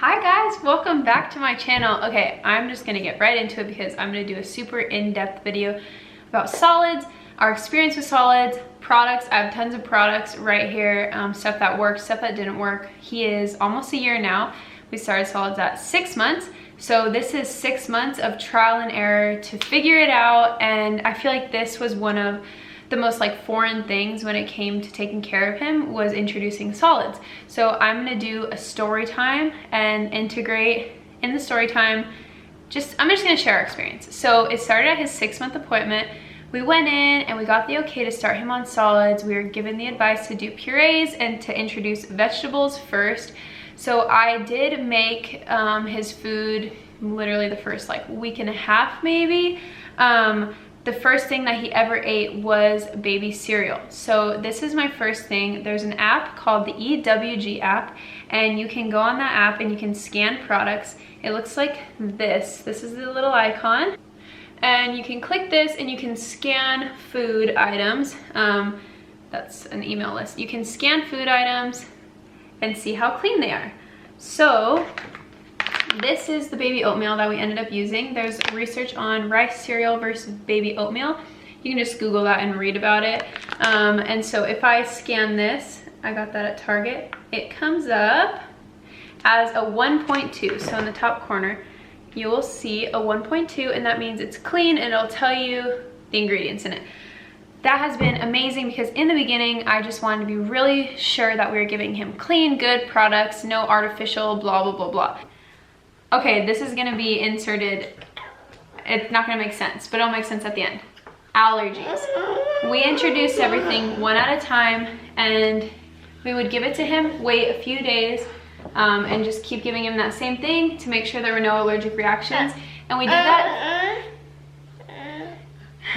Hi guys, welcome back to my channel. Okay, I'm just gonna get right into it because I'm gonna do a super in-depth video about solids, our experience with solids, products. I have tons of products right here, stuff that worked, stuff that didn't work. He is almost a year now. We started solids at 6 months. So this is 6 months of trial and error to figure it out. And I feel like this was one of the most foreign things when it came to taking care of him, was introducing solids. So I'm gonna do a story time and integrate in the story time. I'm just gonna share our experience. So it started at his 6-month appointment. We went in and we got the okay to start him on solids. We were given the advice to do purees and to introduce vegetables first. So I did make his food literally the first week and a half maybe. The first thing that he ever ate was baby cereal. So this is my first thing. There's an app called the EWG app, and you can go on that app and you can scan products. It looks like this. This is the little icon. And you can click this and you can scan food items. That's an email list. You can scan food items and see how clean they are. So this is the baby oatmeal that we ended up using. There's research on rice cereal versus baby oatmeal. You can just Google that and read about it. And so if I scan this, I got that at Target, it comes up as a 1.2. So in the top corner, you will see a 1.2, and that means it's clean, and it'll tell you the ingredients in it. That has been amazing because in the beginning, I just wanted to be really sure that we were giving him clean, good products, no artificial blah, blah, blah, blah. Okay, this is gonna be inserted. It's not gonna make sense, but it'll make sense at the end. Allergies. We introduced everything one at a time, and we would give it to him, wait a few days, and just keep giving him that same thing to make sure there were no allergic reactions. And we did that.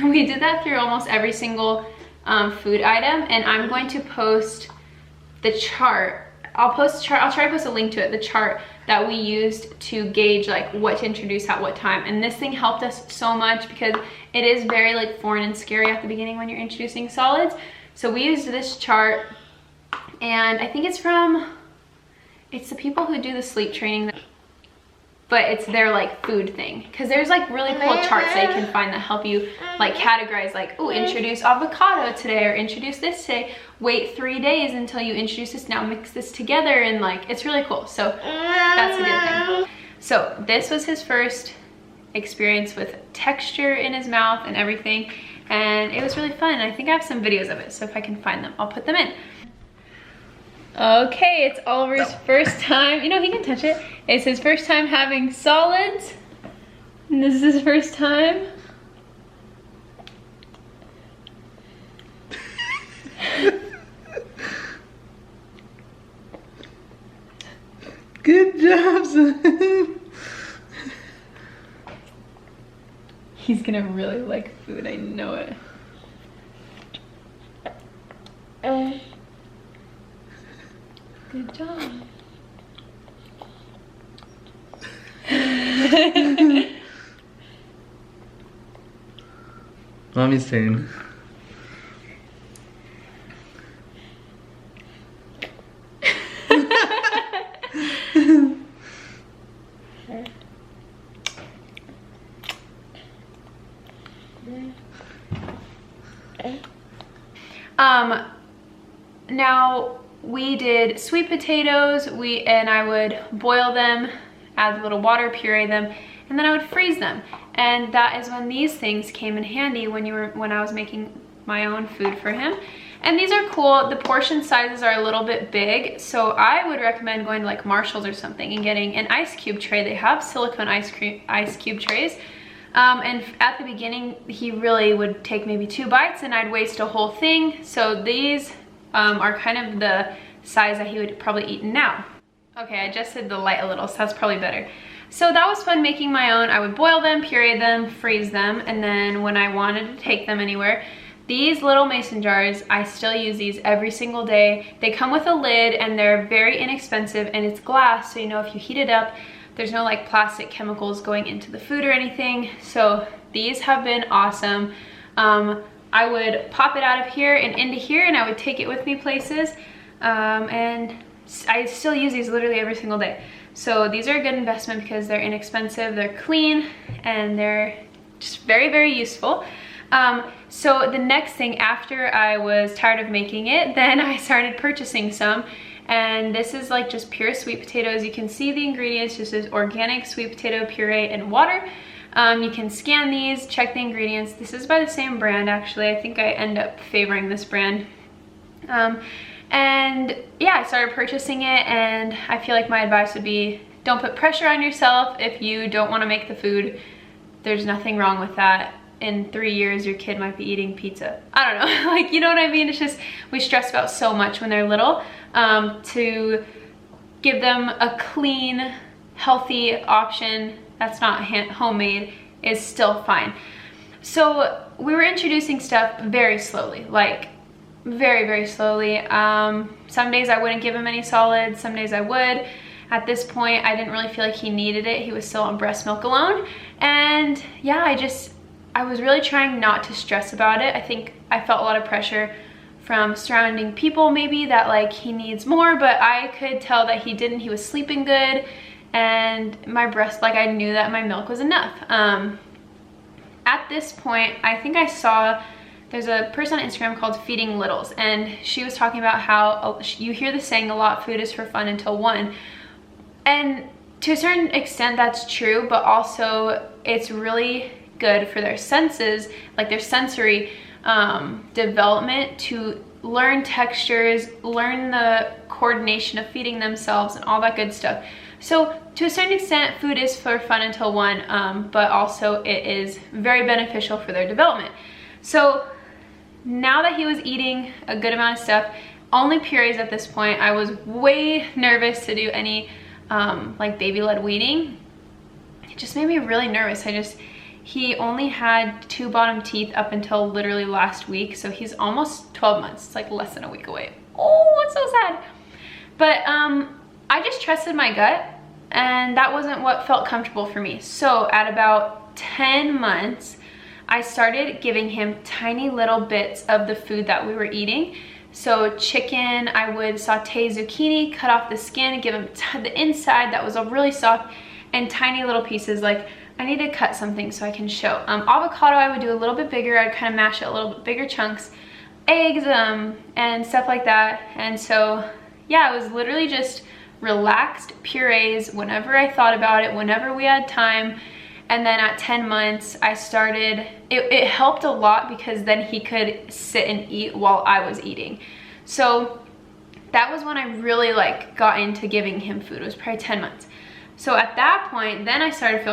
We did that through almost every single food item, and I'm going to post the chart. I'll try to post a link to it, the chart that we used to gauge what to introduce at what time. And this thing helped us so much because it is very foreign and scary at the beginning when you're introducing solids. So we used this chart, and I think it's the people who do the sleep training, but it's their food thing, because there's really cool charts that you can find that help you categorize, oh, introduce avocado today, or introduce this today, wait 3 days until you introduce this, now mix this together, and it's really cool. So that's a good thing. So this was his first experience with texture in his mouth and everything, and it was really fun. I think I have some videos of it, so if I can find them, I'll put them in. Okay, it's Oliver's first time. You know, he can touch it. It's his first time having solids. And this is his first time. Good job, son. He's gonna really like food, I know it. Good job. Mommy's turn. Now we did sweet potatoes, and I would boil them, add a little water, puree them, and then I would freeze them. And that is when these things came in handy when I was making my own food for him. And these are cool. The portion sizes are a little bit big, so I would recommend going to Marshall's or something and getting an ice cube tray. They have silicone ice cube trays. And at the beginning, he really would take maybe 2 bites and I'd waste a whole thing. So these are kind of the size that he would probably eat now. Okay, I adjusted the light a little, so that's probably better. So that was fun making my own. I would boil them, puree them, freeze them, and then when I wanted to take them anywhere, these little mason jars, I still use these every single day. They come with a lid and they're very inexpensive, and it's glass, so you know if you heat it up, there's no plastic chemicals going into the food or anything. So these have been awesome. I would pop it out of here and into here, and I would take it with me places. And I still use these literally every single day. So these are a good investment because they're inexpensive, they're clean, and they're just very, very useful. So the next thing, after I was tired of making it, then I started purchasing some. And this is like just pure sweet potatoes. You can see the ingredients, just as organic sweet potato puree and water. You can scan these, check the ingredients. This is by the same brand, actually. I think I end up favoring this brand. And yeah, I started purchasing it, and I feel like my advice would be, don't put pressure on yourself if you don't want to make the food. There's nothing wrong with that. In 3 years, your kid might be eating pizza. I don't know, like, you know what I mean? It's just, we stress about so much when they're little. To give them a clean, healthy option that's not homemade is still fine. So we were introducing stuff very slowly, like very, very slowly. Some days I wouldn't give him any solids, some days I would. At this point, I didn't really feel like he needed it. He was still on breast milk alone. And yeah, I was really trying not to stress about it. I think I felt a lot of pressure from surrounding people maybe that like he needs more, but I could tell that he didn't. He was sleeping good, and my breast, like, I knew that my milk was enough. At this point, I think I saw, there's a person on Instagram called Feeding Littles, and she was talking about how you hear the saying a lot, food is for fun until one. And to a certain extent that's true, but also it's really good for their senses, like their sensory development, to learn textures, learn the coordination of feeding themselves and all that good stuff. So to a certain extent, food is for fun until one, but also it is very beneficial for their development. So now that he was eating a good amount of stuff, only purees at this point, I was way nervous to do any like baby-led weaning. It just made me really nervous. He only had 2 bottom teeth up until literally last week, so he's almost 12 months. It's like less than a week away. Oh, it's so sad. But I just trusted my gut, and that wasn't what felt comfortable for me. So at about 10 months, I started giving him tiny little bits of the food that we were eating. So chicken, I would saute zucchini, cut off the skin, give him the inside that was really soft, and tiny little pieces. Like, I need to cut something so I can show. Avocado I would do a little bit bigger. I'd kind of mash it a little bit bigger chunks. Eggs and stuff like that. And so yeah, it was literally just relaxed purees whenever I thought about it, whenever we had time. And then at 10 months, I started, it helped a lot because then he could sit and eat while I was eating. So that was when I really like got into giving him food. It was probably 10 months. So at that point, then I started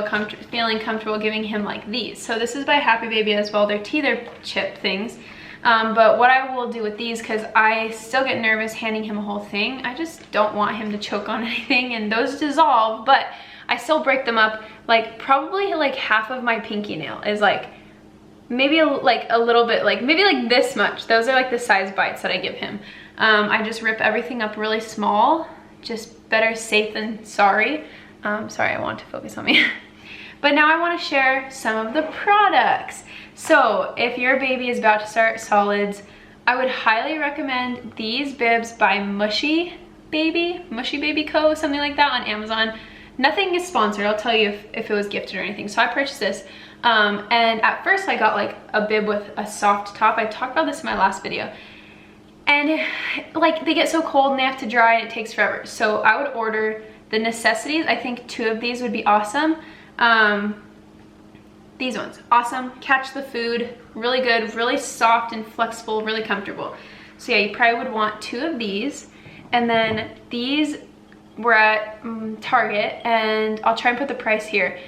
feeling comfortable giving him like these. So this is by Happy Baby as well. They're teether chip things. But what I will do with these, because I still get nervous handing him a whole thing, I just don't want him to choke on anything, and those dissolve, but I still break them up. Like probably like half of my pinky nail is like maybe like a little bit, like maybe like this much. Those are like the size bites that I give him. I just rip everything up really small, just better safe than sorry. Sorry, I want to focus on me. But now I want to share some of the products. So if your baby is about to start solids, I would highly recommend these bibs by Mushy Baby Co, something like that, on Amazon. Nothing is sponsored, I'll tell you if it was gifted or anything. So I purchased this, and at first I got like a bib with a soft top. I talked about this in my last video. And like they get so cold and they have to dry and it takes forever. So I would order the necessities. I think 2 of these would be awesome. These ones, awesome, catch the food, really good, really soft and flexible, really comfortable. So yeah, you probably would want 2 of these. And then these were at Target, and I'll try and put the price here.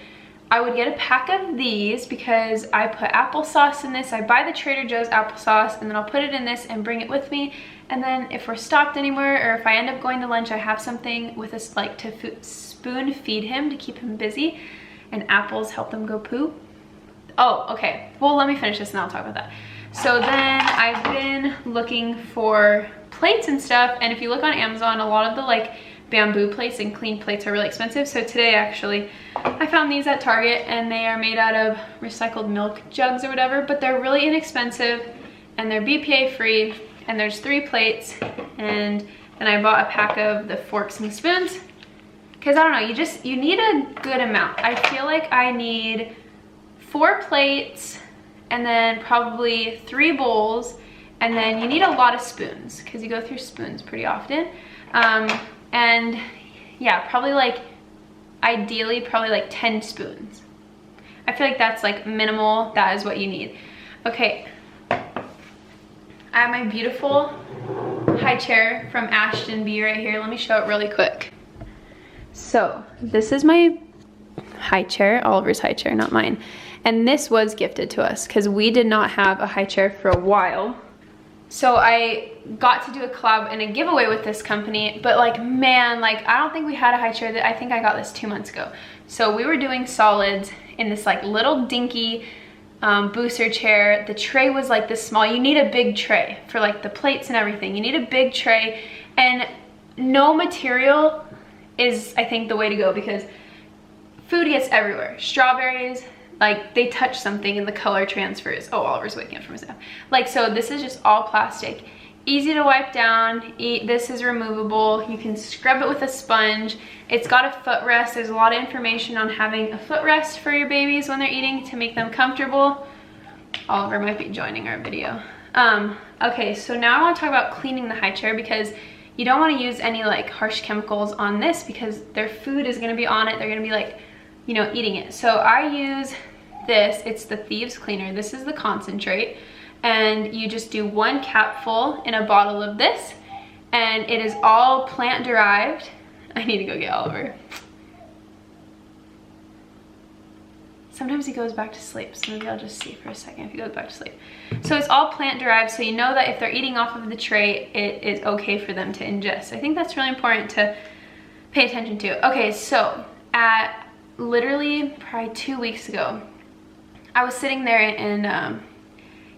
I would get a pack of these because I put applesauce in this. I buy the Trader Joe's applesauce, and then I'll put it in this and bring it with me. And then if we're stopped anywhere, or if I end up going to lunch, I have something with us like to spoon feed him to keep him busy. And apples help them go poo. Oh, okay. Well, let me finish this and I'll talk about that. So then I've been looking for plates and stuff. And if you look on Amazon, a lot of the like bamboo plates and clean plates are really expensive. So today actually, I found these at Target, and they are made out of recycled milk jugs or whatever, but they're really inexpensive and they're BPA free, and there's 3 plates, and and I bought a pack of the forks and spoons. Because I don't know, you need a good amount. I feel like I need 4 plates and then probably 3 bowls, and then you need a lot of spoons because you go through spoons pretty often. And yeah, probably like, ideally probably like 10 spoons. I feel like that's like minimal. That is what you need. Okay, I have my beautiful high chair from Ashton B right here. Let me show it really quick. So this is my high chair, Oliver's high chair, not mine. And this was gifted to us because we did not have a high chair for a while. So I got to do a collab and a giveaway with this company, but like, man, like I don't think we had a high chair. That I think I got this 2 months ago. So we were doing solids in this like little dinky booster chair. The tray was like this small. You need a big tray for like the plates and everything. You need a big tray, and no material is, I think, the way to go because food gets everywhere. Strawberries, like they touch something and the color transfers. Oh, Oliver's waking up from his nap. Like, so this is just all plastic. Easy to wipe down. This is removable. You can scrub it with a sponge. It's got a footrest. There's a lot of information on having a footrest for your babies when they're eating to make them comfortable. Oliver might be joining our video. Okay, so now I want to talk about cleaning the high chair because you don't want to use any like harsh chemicals on this because their food is going to be on it. They're going to be like, you know, eating it. So I use this. It's the Thieves Cleaner. This is the concentrate. And you just do 1 capful in a bottle of this. And it is all plant derived. I need to go get Oliver. Sometimes he goes back to sleep, so maybe I'll just see for a second if he goes back to sleep. So it's all plant derived, so you know that if they're eating off of the tray, it is okay for them to ingest. I think that's really important to pay attention to. Okay, so at literally probably 2 weeks ago, I was sitting there and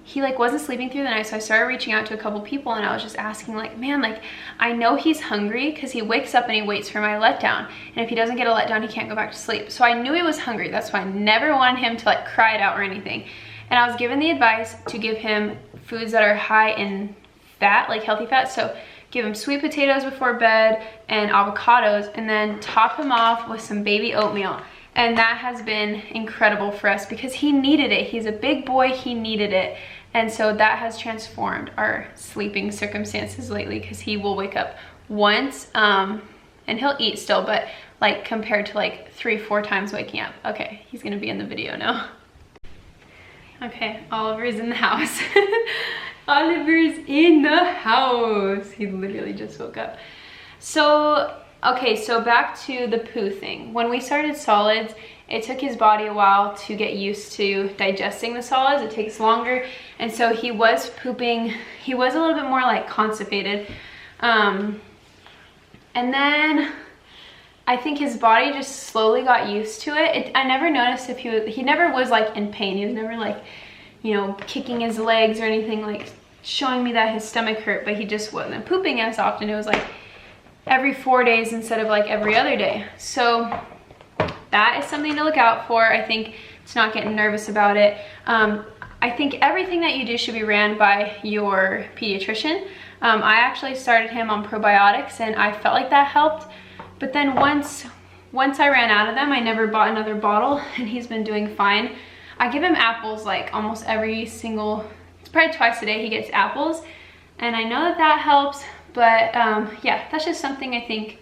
he like wasn't sleeping through the night, so I started reaching out to a couple people and I was just asking like, man, like I know he's hungry because he wakes up and he waits for my letdown, and if he doesn't get a letdown he can't go back to sleep. So I knew he was hungry. That's why I never wanted him to like cry it out or anything. And I was given the advice to give him foods that are high in fat, like healthy fat. So give him sweet potatoes before bed and avocados, and then top him off with some baby oatmeal. And that has been incredible for us because he needed it. He's a big boy, he needed it. And so that has transformed our sleeping circumstances lately because he will wake up once and he'll eat still, but like compared to like 3-4 times waking up. Okay, he's gonna be in the video now. Okay, Oliver's in the house. Oliver's in the house. He literally just woke up. So, okay, so back to the poo thing. When we started solids, it took his body a while to get used to digesting the solids. It takes longer. And so he was pooping. He was a little bit more like constipated. And then I think his body just slowly got used to it. I never noticed if he never was like in pain. He was never like, you know, kicking his legs or anything, like showing me that his stomach hurt, but he just wasn't pooping as often. It was like every 4 days instead of like every other day. So that is something to look out for. I think it's not getting nervous about it. I think everything that you do should be ran by your pediatrician. I actually started him on probiotics and I felt like that helped. But then once I ran out of them, I never bought another bottle and he's been doing fine. I give him apples like almost every single, it's probably twice a day he gets apples. And I know that that helps, but yeah, that's just something I think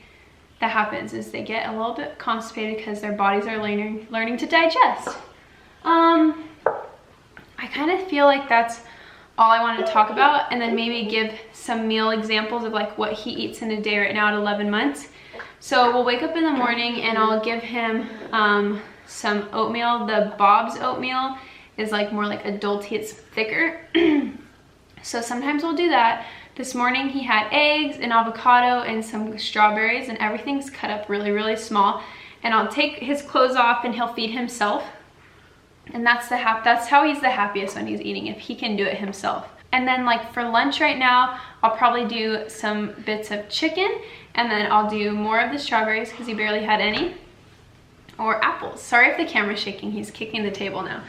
that happens is they get a little bit constipated because their bodies are learning to digest. I kind of feel like that's all I wanted to talk about, and then maybe give some meal examples of like what he eats in a day right now at 11 months. So we'll wake up in the morning and I'll give him some oatmeal. The Bob's oatmeal is like more like adulty, it's thicker. So sometimes we'll do that. This morning he had eggs, an avocado, and some strawberries, and everything's cut up really, really small. And I'll take his clothes off and he'll feed himself. And that's how he's the happiest when he's eating, if he can do it himself. And then like for lunch right now, I'll probably do some bits of chicken, and then I'll do more of the strawberries because he barely had any, or apples. Sorry if the camera's shaking, he's kicking the table now.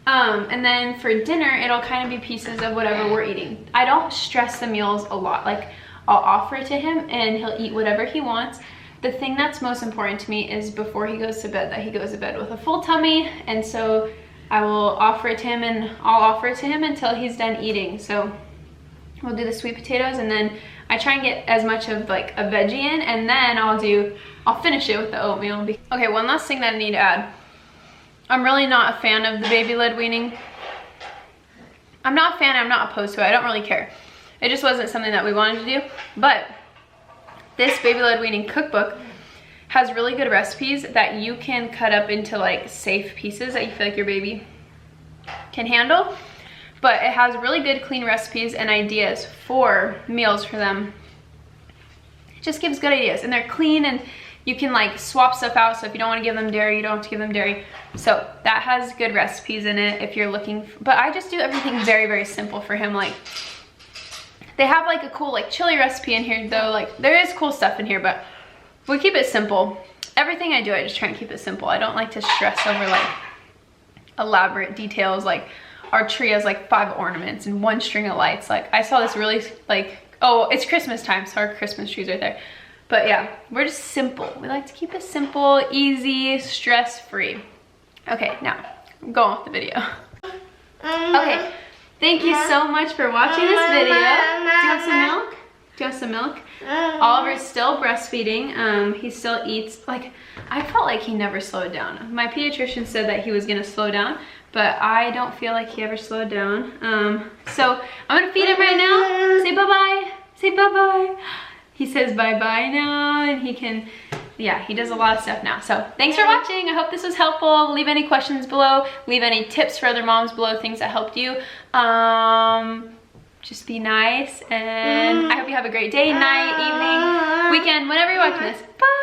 And then for dinner, it'll kind of be pieces of whatever we're eating. I don't stress the meals a lot. Like I'll offer it to him and he'll eat whatever he wants. The thing that's most important to me is before he goes to bed, that he goes to bed with a full tummy, and so I will offer it to him, and I'll offer it to him until he's done eating. So we'll do the sweet potatoes, and then I try and get as much of like a veggie in, and then I'll finish it with the oatmeal. Okay, one last thing that I need to add. I'm really not a fan of the baby-led weaning. I'm not a fan, I'm not opposed to it, I don't really care. It just wasn't something that we wanted to do, but this baby-led weaning cookbook has really good recipes that you can cut up into like safe pieces that you feel like your baby can handle. But it has really good clean recipes and ideas for meals for them. It just gives good ideas, and they're clean, and you can like swap stuff out. So if you don't want to give them dairy, you don't have to give them dairy. So that has good recipes in it if you're looking for, but I just do everything very, very simple for him. Like they have like a cool like chili recipe in here though. Like there is cool stuff in here, but we keep it simple. Everything I do, I just try and keep it simple. I don't like to stress over like elaborate details. Like our tree has like 5 ornaments and 1 string of lights. Like I saw this really like, oh, it's Christmas time, so our Christmas tree's right there. But yeah, we're just simple. We like to keep it simple, easy, stress-free. Okay, now go on with the video. Okay, thank you so much for watching this video. Do you want some milk? Do you want some milk? Oliver's still breastfeeding. He still eats. Like, I felt like he never slowed down. My pediatrician said that he was gonna slow down, but I don't feel like he ever slowed down. So I'm gonna feed him right now. Say bye-bye. Say bye-bye. He says bye-bye now, and he can, yeah, he does a lot of stuff now. So thanks for watching. I hope this was helpful. Leave any questions below. Leave any tips for other moms below, things that helped you. Just be nice, and I hope you have a great day, night, evening, weekend, whenever you're watching this. Bye.